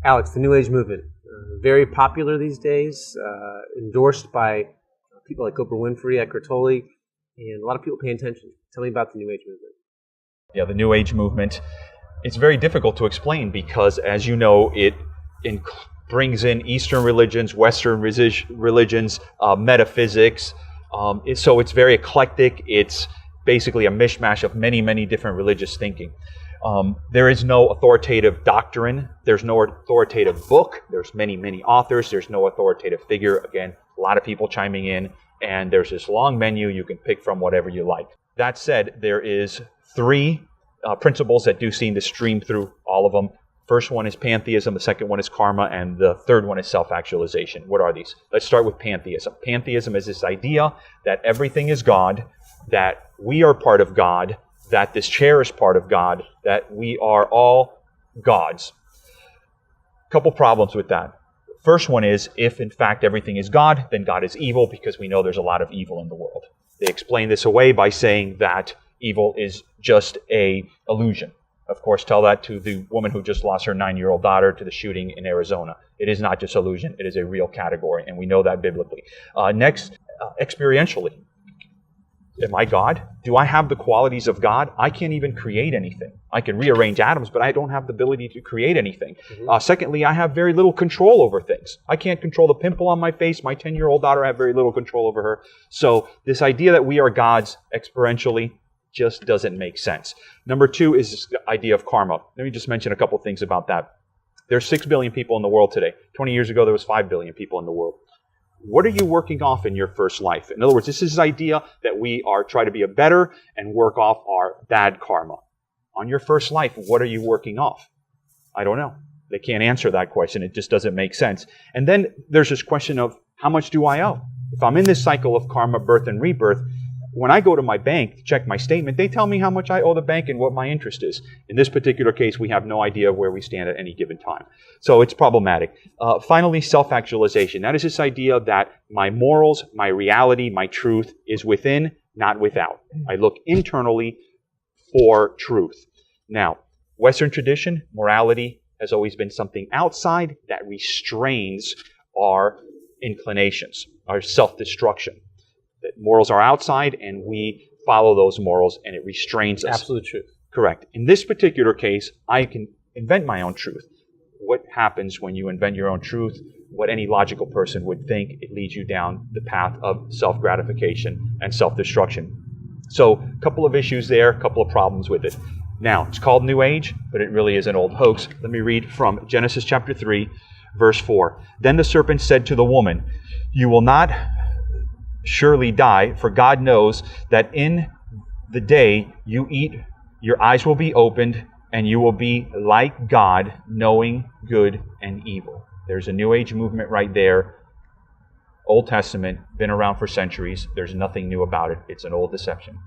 Alex, the New Age movement, very popular these days, endorsed by people like Oprah Winfrey, Eckhart Tolle, and a lot of people pay attention. Tell me about the New Age movement. Yeah, the New Age movement, it's very difficult to explain because, as you know, it brings in Eastern religions, Western religions, metaphysics. So it's very eclectic. It's basically a mishmash of many, many different religious thinking. There is no authoritative doctrine. There's no authoritative book. There's many, many authors. There's no authoritative figure. Again, a lot of people chiming in, and there's this long menu. You can pick from whatever you like. That said, there is three principles that do seem to stream through all of them. First one is pantheism, the second one is karma, and the third one is self-actualization. What are these? Let's start with pantheism. Pantheism is this idea that everything is God, that we are part of God, that this chair is part of God, that we are all gods. A couple problems with that. First one is, if in fact everything is God, then God is evil, because we know there's a lot of evil in the world. They explain this away by saying that evil is just an illusion. Of course, tell that to the woman who just lost her 9-year-old daughter to the shooting in Arizona. It is not just illusion, it is a real category, and we know that biblically. Next, experientially. Am I God? Do I have the qualities of God? I can't even create anything. I can rearrange atoms, but I don't have the ability to create anything. Secondly, I have very little control over things. I can't control the pimple on my face. My 10-year-old daughter, I have very little control over her. So this idea that we are gods experientially just doesn't make sense. Number two is this idea of karma. Let me just mention a couple things about that. There's 6 billion people in the world today. 20 years ago, there was 5 billion people in the world. What are you working off in your first life? In other words, this is this idea that we are trying to be a better and work off our bad karma. On your first life, what are you working off? I don't know. They can't answer that question. It just doesn't make sense. And then there's this question of, how much do I owe? If I'm in this cycle of karma, birth and rebirth, when I go to my bank to check my statement, they tell me how much I owe the bank and what my interest is. In this particular case, we have no idea where we stand at any given time. So it's problematic. Finally, self-actualization. That is this idea that my morals, my reality, my truth is within, not without. I look internally for truth. Now, Western tradition, morality has always been something outside that restrains our inclinations, our self-destruction. That morals are outside and we follow those morals and it restrains us. Absolute truth. Correct. In this particular case, I can invent my own truth. What happens when you invent your own truth? What any logical person would think, it leads you down the path of self-gratification and self-destruction. So a couple of issues there, a couple of problems with it. Now, it's called New Age, but it really is an old hoax. Let me read from Genesis chapter 3, verse 4. Then the serpent said to the woman, "You will not surely die, for God knows that in the day you eat, your eyes will be opened, and you will be like God, knowing good and evil." There's a New Age movement right there. Old Testament, been around for centuries. There's nothing new about it. It's an old deception.